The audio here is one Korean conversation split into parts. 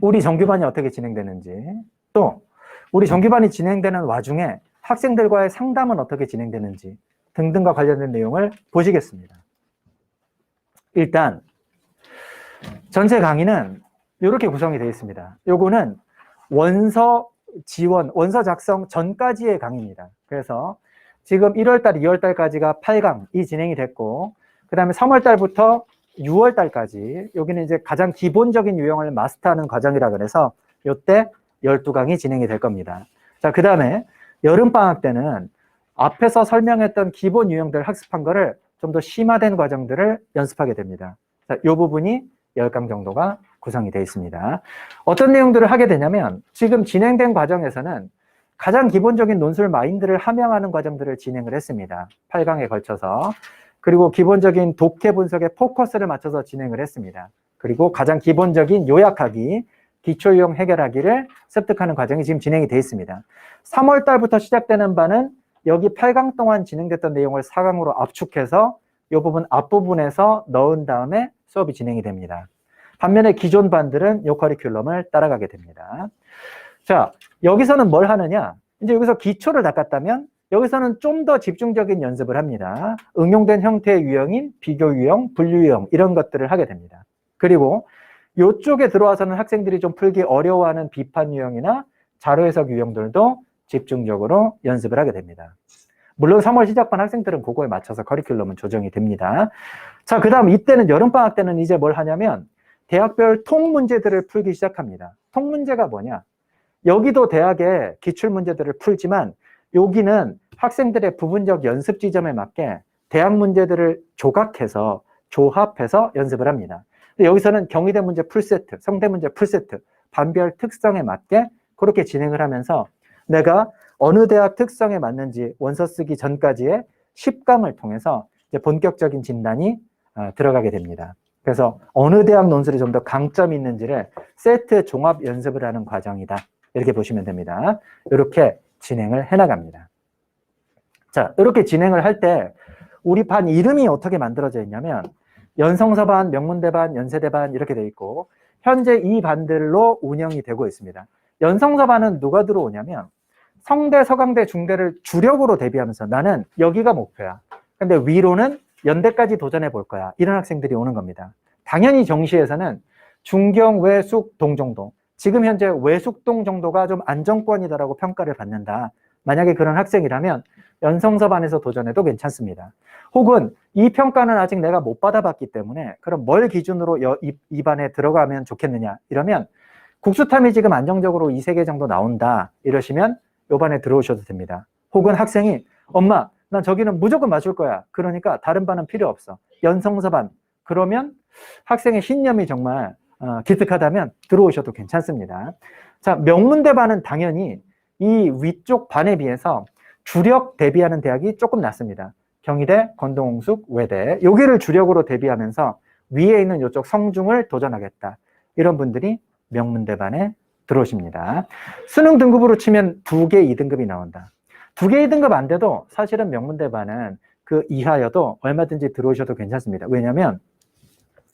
우리 정규반이 어떻게 진행되는지, 또 우리 정규반이 진행되는 와중에 학생들과의 상담은 어떻게 진행되는지 등등과 관련된 내용을 보시겠습니다. 일단 전체 강의는 이렇게 구성이 되어 있습니다. 요거는 원서 지원, 원서 작성 전까지의 강의입니다. 그래서 지금 1월달, 2월달까지가 8강이 진행이 됐고, 그 다음에 3월달부터 6월달까지 여기는 이제 가장 기본적인 유형을 마스터하는 과정이라 그래서 이때 12강이 진행이 될 겁니다. 자, 그 다음에 여름방학 때는 앞에서 설명했던 기본 유형들 학습한 거를 좀 더 심화된 과정들을 연습하게 됩니다. 자, 이 부분이 10강 정도가 구성이 되어 있습니다. 어떤 내용들을 하게 되냐면 지금 진행된 과정에서는 가장 기본적인 논술 마인드를 함양하는 과정들을 진행을 했습니다. 8강에 걸쳐서. 그리고 기본적인 독해 분석에 포커스를 맞춰서 진행을 했습니다. 그리고 가장 기본적인 요약하기, 기초유형 해결하기를 습득하는 과정이 지금 진행이 되어 있습니다. 3월 달부터 시작되는 바는 여기 8강 동안 진행됐던 내용을 4강으로 압축해서 이 부분 앞부분에서 넣은 다음에 수업이 진행이 됩니다. 반면에 기존 반들은 이 커리큘럼을 따라가게 됩니다. 자, 여기서는 뭘 하느냐? 이제 여기서 기초를 닦았다면 여기서는 좀 더 집중적인 연습을 합니다. 응용된 형태의 유형인 비교 유형, 분류 유형 이런 것들을 하게 됩니다. 그리고 이쪽에 들어와서는 학생들이 좀 풀기 어려워하는 비판 유형이나 자료 해석 유형들도 집중적으로 연습을 하게 됩니다. 물론 3월 시작반 학생들은 그거에 맞춰서 커리큘럼은 조정이 됩니다. 자, 그 다음 이때는 여름방학 때는 이제 뭘 하냐면 대학별 통 문제들을 풀기 시작합니다. 통 문제가 뭐냐? 여기도 대학의 기출 문제들을 풀지만 여기는 학생들의 부분적 연습 지점에 맞게 대학 문제들을 조각해서 조합해서 연습을 합니다. 근데 여기서는 경희대 문제 풀세트, 성대 문제 풀세트, 반별 특성에 맞게 그렇게 진행을 하면서 내가 어느 대학 특성에 맞는지 원서 쓰기 전까지의 10강을 통해서 이제 본격적인 진단이 들어가게 됩니다. 그래서 어느 대학 논술이 좀 더 강점이 있는지를 세트 종합 연습을 하는 과정이다. 이렇게 보시면 됩니다. 이렇게 진행을 해나갑니다. 자, 이렇게 진행을 할 때 우리 반 이름이 어떻게 만들어져 있냐면 연성서반, 명문대반, 연세대반 이렇게 돼 있고 현재 이 반들로 운영이 되고 있습니다. 연성서반은 누가 들어오냐면 성대, 서강대, 중대를 주력으로 대비하면서 나는 여기가 목표야. 근데 위로는 연대까지 도전해 볼 거야. 이런 학생들이 오는 겁니다. 당연히 정시에서는 중경, 외숙, 동 정도. 지금 현재 외숙동 정도가 좀 안정권이다라고 평가를 받는다. 만약에 그런 학생이라면 연성서반에서 도전해도 괜찮습니다. 혹은 이 평가는 아직 내가 못 받아봤기 때문에 그럼 뭘 기준으로 이 반에 들어가면 좋겠느냐 이러면 국수탐이 지금 안정적으로 2~3개 정도 나온다 이러시면 요 반에 들어오셔도 됩니다. 혹은 학생이 엄마 난 저기는 무조건 맞출 거야. 그러니까 다른 반은 필요 없어. 연성서반. 그러면 학생의 신념이 정말 기특하다면 들어오셔도 괜찮습니다. 자, 명문대반은 당연히 이 위쪽 반에 비해서 주력 대비하는 대학이 조금 낮습니다. 경희대, 건동홍숙, 외대 여기를 주력으로 대비하면서 위에 있는 이쪽 성중을 도전하겠다. 이런 분들이 명문대반에 들어오십니다. 수능 등급으로 치면 2개 2등급이 나온다. 2개 2등급 안 돼도 사실은 명문대반은 그 이하여도 얼마든지 들어오셔도 괜찮습니다. 왜냐하면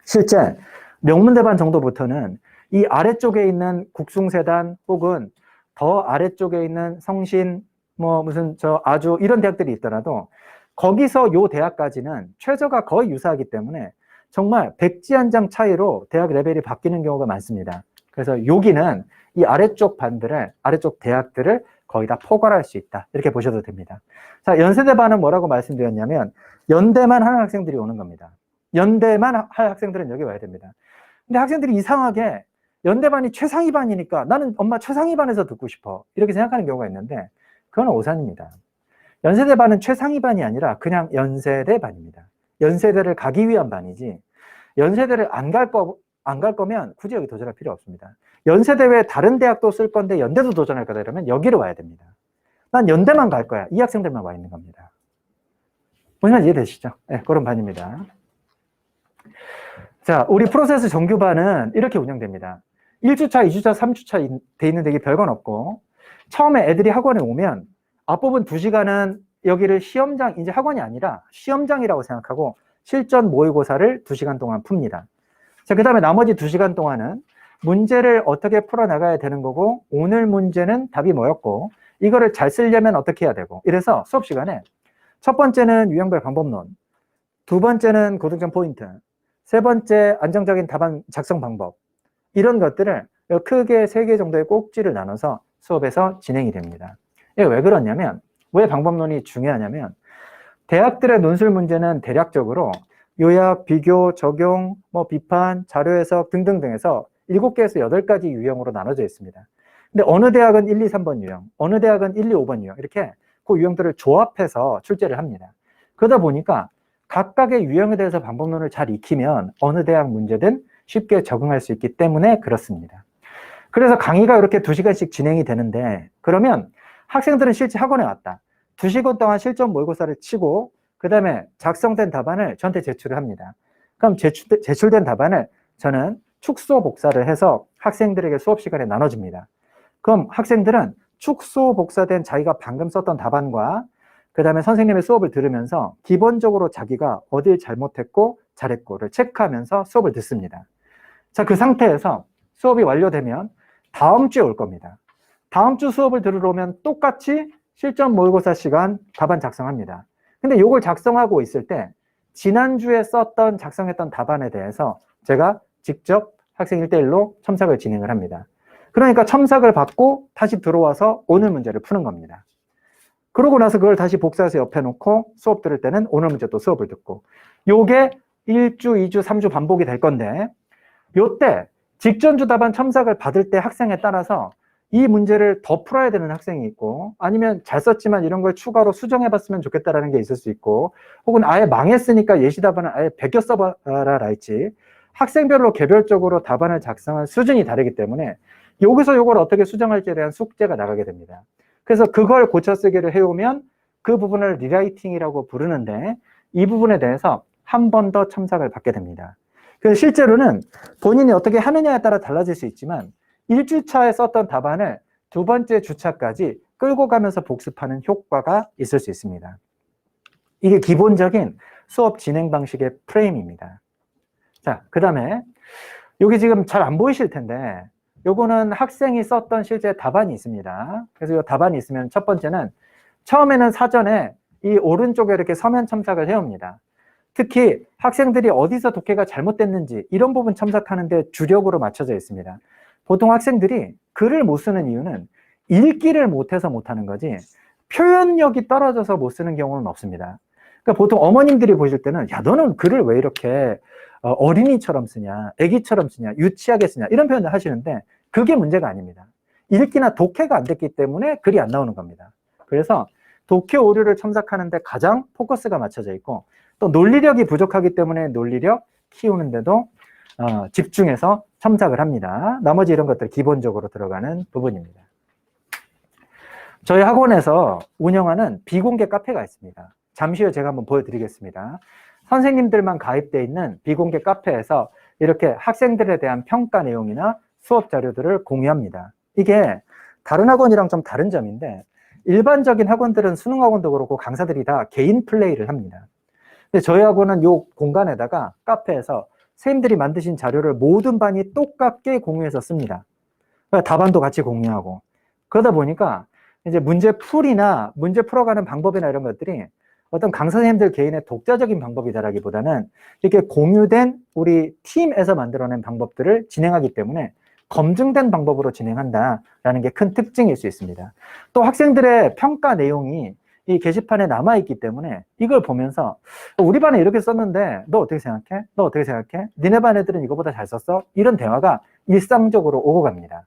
실제 명문대반 정도부터는 이 아래쪽에 있는 국숭세단 혹은 더 아래쪽에 있는 성신 뭐 무슨 저 아주 이런 대학들이 있더라도 거기서 요 대학까지는 최저가 거의 유사하기 때문에 정말 백지 한 장 차이로 대학 레벨이 바뀌는 경우가 많습니다. 그래서 여기는 이 아래쪽 반들을 아래쪽 대학들을 거의 다 포괄할 수 있다. 이렇게 보셔도 됩니다. 자, 연세대반은 뭐라고 말씀드렸냐면 연대만 하는 학생들이 오는 겁니다. 연대만 할 학생들은 여기 와야 됩니다. 근데 학생들이 이상하게 연대반이 최상위반이니까 나는 엄마 최상위반에서 듣고 싶어. 이렇게 생각하는 경우가 있는데 그건 오산입니다. 연세대반은 최상위반이 아니라 그냥 연세대반입니다. 연세대를 가기 위한 반이지 연세대를 안 갈 거면 굳이 여기 도전할 필요 없습니다. 연세대 외에 다른 대학도 쓸 건데 연대도 도전할 거다 이러면 여기로 와야 됩니다. 난 연대만 갈 거야. 이 학생들만 와 있는 겁니다. 무슨 이해되시죠? 네, 그런 반입니다. 자, 우리 프로세스 정규반은 이렇게 운영됩니다. 1주차, 2주차, 3주차 돼 있는데 이게 별건 없고 처음에 애들이 학원에 오면 앞부분 2시간은 여기를 시험장, 이제 학원이 아니라 시험장이라고 생각하고 실전 모의고사를 2시간 동안 풉니다. 자, 그 다음에 나머지 2시간 동안은 문제를 어떻게 풀어나가야 되는 거고, 오늘 문제는 답이 뭐였고, 이거를 잘 쓰려면 어떻게 해야 되고, 이래서 수업 시간에 첫 번째는 유형별 방법론, 두 번째는 고등점 포인트, 세 번째 안정적인 답안 작성 방법, 이런 것들을 크게 3개 정도의 꼭지를 나눠서 수업에서 진행이 됩니다. 이게 왜 그러냐면, 왜 방법론이 중요하냐면, 대학들의 논술 문제는 대략적으로 요약, 비교, 적용, 비판, 자료 해석 등등등 해서 7개에서 8가지 유형으로 나눠져 있습니다. 근데 어느 대학은 1, 2, 3번 유형, 어느 대학은 1, 2, 5번 유형, 이렇게 그 유형들을 조합해서 출제를 합니다. 그러다 보니까 각각의 유형에 대해서 방법론을 잘 익히면 어느 대학 문제든 쉽게 적응할 수 있기 때문에 그렇습니다. 그래서 강의가 이렇게 2시간씩 진행이 되는데, 그러면 학생들은 실제 학원에 왔다. 2시간 동안 실전 모의고사를 치고 그 다음에 작성된 답안을 저한테 제출을 합니다. 그럼 제출된 답안을 저는 축소 복사를 해서 학생들에게 수업 시간에 나눠줍니다. 그럼 학생들은 축소 복사된 자기가 방금 썼던 답안과 그 다음에 선생님의 수업을 들으면서 기본적으로 자기가 어딜 잘못했고 잘했고를 체크하면서 수업을 듣습니다. 자, 그 상태에서 수업이 완료되면 다음 주에 올 겁니다. 다음 주 수업을 들으러 오면 똑같이 실전 모의고사 시간 답안 작성합니다. 근데 이걸 작성하고 있을 때 지난주에 썼던 작성했던 답안에 대해서 제가 직접 학생 1대1로 첨삭을 진행을 합니다. 그러니까 첨삭을 받고 다시 들어와서 오늘 문제를 푸는 겁니다. 그러고 나서 그걸 다시 복사해서 옆에 놓고 수업 들을 때는 오늘 문제 또 수업을 듣고, 요게 1주, 2주, 3주 반복이 될 건데, 요때 직전주 답안 첨삭을 받을 때 학생에 따라서 이 문제를 더 풀어야 되는 학생이 있고, 아니면 잘 썼지만 이런 걸 추가로 수정해봤으면 좋겠다라는 게 있을 수 있고, 혹은 아예 망했으니까 예시 답안을 아예 베껴 써봐라 할지, 학생별로 개별적으로 답안을 작성한 수준이 다르기 때문에 여기서 이걸 어떻게 수정할지에 대한 숙제가 나가게 됩니다. 그래서 그걸 고쳐 쓰기를 해오면 그 부분을 리라이팅이라고 부르는데, 이 부분에 대해서 한 번 더 첨삭을 받게 됩니다. 그래서 실제로는 본인이 어떻게 하느냐에 따라 달라질 수 있지만 1주차에 썼던 답안을 2번째 주차까지 끌고 가면서 복습하는 효과가 있을 수 있습니다. 이게 기본적인 수업 진행 방식의 프레임입니다. 자, 그 다음에 여기 지금 잘 안 보이실 텐데 요거는 학생이 썼던 실제 답안이 있습니다. 그래서 이 답안이 있으면 첫 번째는 처음에는 사전에 이 오른쪽에 이렇게 서면 첨삭을 해옵니다. 특히 학생들이 어디서 독해가 잘못됐는지 이런 부분 첨삭하는데 주력으로 맞춰져 있습니다. 보통 학생들이 글을 못 쓰는 이유는 읽기를 못해서 못하는 거지 표현력이 떨어져서 못 쓰는 경우는 없습니다. 그러니까 보통 어머님들이 보실 때는 야, 너는 글을 왜 이렇게 어린이처럼 쓰냐, 애기처럼 쓰냐, 유치하게 쓰냐 이런 표현을 하시는데 그게 문제가 아닙니다. 읽기나 독해가 안 됐기 때문에 글이 안 나오는 겁니다. 그래서 독해 오류를 첨삭하는데 가장 포커스가 맞춰져 있고, 또 논리력이 부족하기 때문에 논리력 키우는데도 집중해서 첨삭을 합니다. 나머지 이런 것들 기본적으로 들어가는 부분입니다. 저희 학원에서 운영하는 비공개 카페가 있습니다. 잠시 후에 제가 한번 보여드리겠습니다. 선생님들만 가입되어 있는 비공개 카페에서 이렇게 학생들에 대한 평가 내용이나 수업 자료들을 공유합니다. 이게 다른 학원이랑 좀 다른 점인데, 일반적인 학원들은 수능 학원도 그렇고 강사들이 다 개인 플레이를 합니다. 근데 저희 학원은 이 공간에다가 카페에서 선생님들이 만드신 자료를 모든 반이 똑같게 공유해서 씁니다. 답안도 같이 공유하고. 그러다 보니까 이제 문제 풀이나 문제 풀어가는 방법이나 이런 것들이 어떤 강사 선생님들 개인의 독자적인 방법이다라기보다는 이렇게 공유된 우리 팀에서 만들어낸 방법들을 진행하기 때문에 검증된 방법으로 진행한다라는 게 큰 특징일 수 있습니다. 또 학생들의 평가 내용이 이 게시판에 남아있기 때문에 이걸 보면서 우리 반에 이렇게 썼는데 너 어떻게 생각해? 너 어떻게 생각해? 니네 반 애들은 이거보다 잘 썼어? 이런 대화가 일상적으로 오고 갑니다.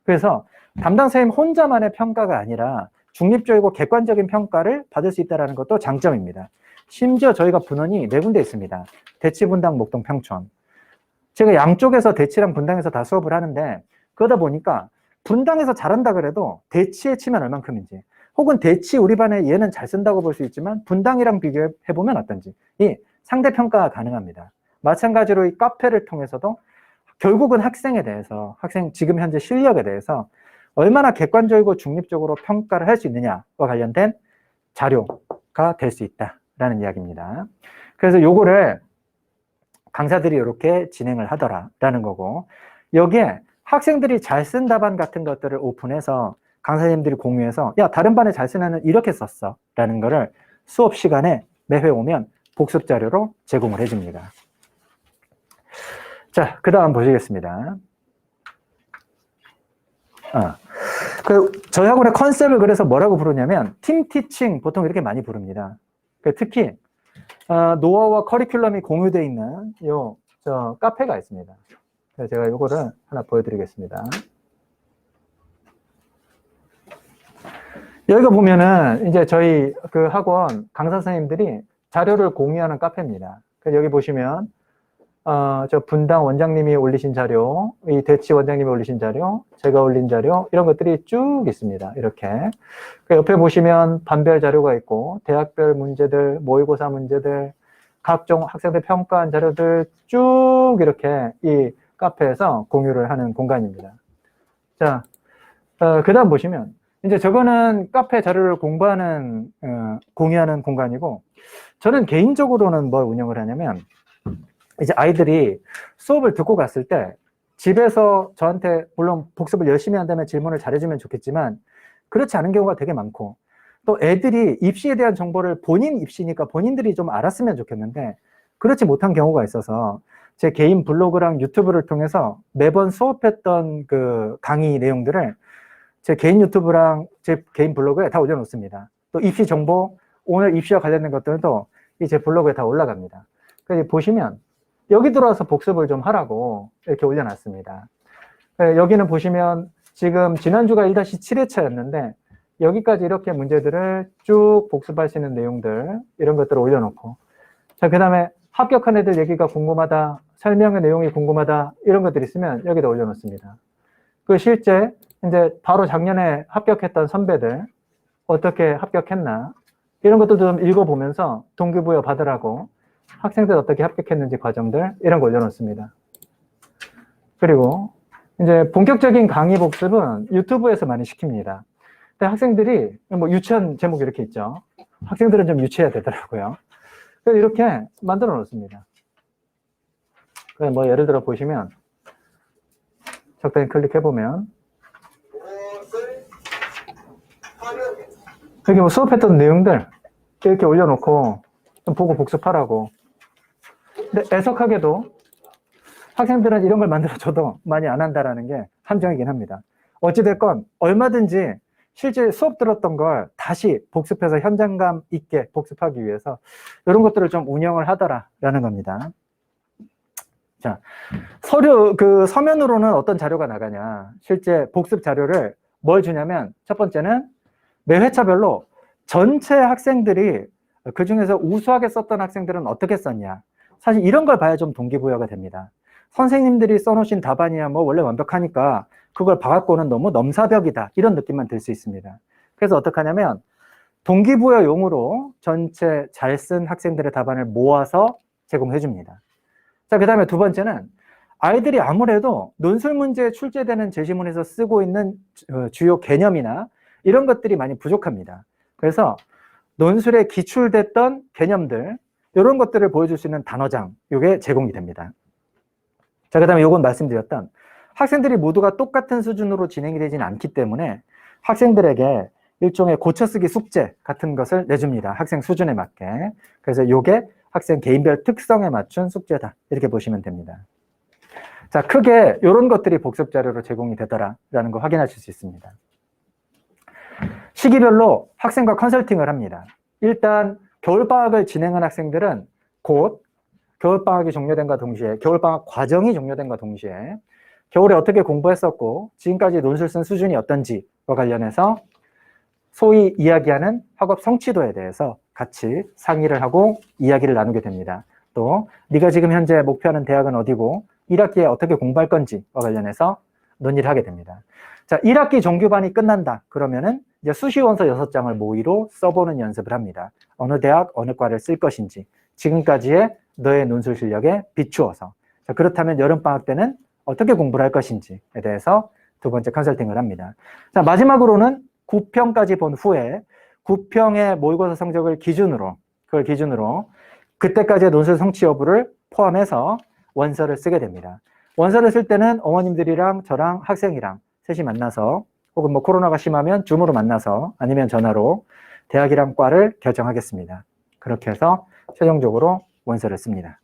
그래서 담당 선생님 혼자만의 평가가 아니라 중립적이고 객관적인 평가를 받을 수 있다는 것도 장점입니다. 심지어 저희가 분원이 4군데 있습니다. 대치, 분당, 목동, 평촌. 제가 양쪽에서 대치랑 분당에서 다 수업을 하는데, 그러다 보니까 분당에서 잘한다 그래도 대치에 치면 얼만큼인지, 혹은 대치 우리 반에 얘는 잘 쓴다고 볼 수 있지만 분당이랑 비교해보면 어떤지 이 상대평가가 가능합니다. 마찬가지로 이 카페를 통해서도 결국은 학생에 대해서, 학생 지금 현재 실력에 대해서 얼마나 객관적이고 중립적으로 평가를 할 수 있느냐와 관련된 자료가 될 수 있다라는 이야기입니다. 그래서 요거를 강사들이 이렇게 진행을 하더라라는 거고, 여기에 학생들이 잘 쓴 답안 같은 것들을 오픈해서 강사님들이 공유해서 야, 다른 반에 잘 쓴 애는 이렇게 썼어 라는 거를 수업 시간에 매회 오면 복습 자료로 제공을 해줍니다. 자, 그 다음 보시겠습니다. 저희 학원의 컨셉을 그래서 뭐라고 부르냐면 팀 티칭 보통 이렇게 많이 부릅니다. 특히 노하우와 커리큘럼이 공유되어 있는 저 카페가 있습니다. 그래서 제가 이거를 하나 보여드리겠습니다. 여기가 보면은 이제 저희 그 학원 강사 선생님들이 자료를 공유하는 카페입니다. 그래서 여기 보시면 저 분당 원장님이 올리신 자료, 이 대치 원장님이 올리신 자료, 제가 올린 자료 이런 것들이 쭉 있습니다. 이렇게 그 옆에 보시면 반별 자료가 있고 대학별 문제들, 모의고사 문제들, 각종 학생들 평가한 자료들 쭉 이렇게 이 카페에서 공유를 하는 공간입니다. 자, 그 다음 보시면 이제 저거는 카페 자료를 공부하는 공유하는 공간이고 저는 개인적으로는 뭘 운영을 하냐면 이제 아이들이 수업을 듣고 갔을 때 집에서 저한테 물론 복습을 열심히 한다면 질문을 잘해주면 좋겠지만 그렇지 않은 경우가 되게 많고 또 애들이 입시에 대한 정보를 본인 입시니까 본인들이 좀 알았으면 좋겠는데 그렇지 못한 경우가 있어서 제 개인 블로그랑 유튜브를 통해서 매번 수업했던 그 강의 내용들을 제 개인 유튜브랑 제 개인 블로그에 다 올려놓습니다. 또 입시 정보, 오늘 입시와 관련된 것들도 이 제 블로그에 다 올라갑니다. 그래서 보시면 여기 들어와서 복습을 좀 하라고 이렇게 올려놨습니다. 여기는 보시면 지금 지난주가 1-7회차였는데 여기까지 이렇게 문제들을 쭉 복습할 수 있는 내용들 이런 것들을 올려놓고 자, 그 다음에 합격한 애들 얘기가 궁금하다, 설명의 내용이 궁금하다 이런 것들이 있으면 여기다 올려놓습니다. 그 실제 이제 바로 작년에 합격했던 선배들 어떻게 합격했나 이런 것들도 좀 읽어보면서 동기부여 받으라고 학생들 어떻게 합격했는지 과정들 이런 거 올려놓습니다. 그리고 이제 본격적인 강의 복습은 유튜브에서 많이 시킵니다. 근데 학생들이 뭐 유치한 제목 이렇게 있죠. 학생들은 좀 유치해야 되더라고요. 그래서 이렇게 만들어 놓습니다. 그래서 뭐 예를 들어 보시면 적당히 클릭해보면 여기 뭐 수업했던 내용들 이렇게 올려놓고 좀 보고 복습하라고. 근데 애석하게도 학생들은 이런 걸 만들어줘도 많이 안 한다라는 게 함정이긴 합니다. 어찌됐건 얼마든지 실제 수업 들었던 걸 다시 복습해서 현장감 있게 복습하기 위해서 이런 것들을 좀 운영을 하더라라는 겁니다. 자, 그 서면으로는 어떤 자료가 나가냐. 실제 복습 자료를 뭘 주냐면 첫 번째는 매 회차별로 전체 학생들이 그 중에서 우수하게 썼던 학생들은 어떻게 썼냐. 사실 이런 걸 봐야 좀 동기부여가 됩니다. 선생님들이 써놓으신 답안이야 뭐 원래 완벽하니까 그걸 봐갖고는 너무 넘사벽이다 이런 느낌만 들 수 있습니다. 그래서 어떻게 하냐면 동기부여용으로 전체 잘 쓴 학생들의 답안을 모아서 제공해 줍니다. 자, 그 다음에 두 번째는 아이들이 아무래도 논술 문제에 출제되는 제시문에서 쓰고 있는 주요 개념이나 이런 것들이 많이 부족합니다. 그래서 논술에 기출됐던 개념들 이런 것들을 보여줄 수 있는 단어장 이게 제공이 됩니다. 자, 그 다음에 이건 말씀드렸던 학생들이 모두가 똑같은 수준으로 진행이 되지는 않기 때문에 학생들에게 일종의 고쳐쓰기 숙제 같은 것을 내줍니다. 학생 수준에 맞게. 그래서 이게 학생 개인별 특성에 맞춘 숙제다 이렇게 보시면 됩니다. 자, 크게 이런 것들이 복습 자료로 제공이 되더라라는 거 확인하실 수 있습니다. 시기별로 학생과 컨설팅을 합니다. 일단 겨울방학을 진행한 학생들은 곧 겨울방학이 종료된과 동시에 겨울방학 과정이 종료된과 동시에 겨울에 어떻게 공부했었고 지금까지 논술 쓴 수준이 어떤지와 관련해서 소위 이야기하는 학업 성취도에 대해서 같이 상의를 하고 이야기를 나누게 됩니다. 또 네가 지금 현재 목표하는 대학은 어디고 1학기에 어떻게 공부할 건지와 관련해서 논의를 하게 됩니다. 자, 1학기 정규반이 끝난다. 그러면은 이제 수시원서 6장을 모의로 써보는 연습을 합니다. 어느 대학, 어느 과를 쓸 것인지 지금까지의 너의 논술 실력에 비추어서. 자, 그렇다면 여름방학 때는 어떻게 공부를 할 것인지에 대해서 두 번째 컨설팅을 합니다. 자, 마지막으로는 9평까지 본 후에 9평의 모의고사 성적을 기준으로 그때까지의 논술 성취 여부를 포함해서 원서를 쓰게 됩니다. 원서를 쓸 때는 어머님들이랑 저랑 학생이랑 셋이 만나서 혹은 뭐 코로나가 심하면 줌으로 만나서 아니면 전화로 대학이랑 과를 결정하겠습니다. 그렇게 해서 최종적으로 원서를 씁니다.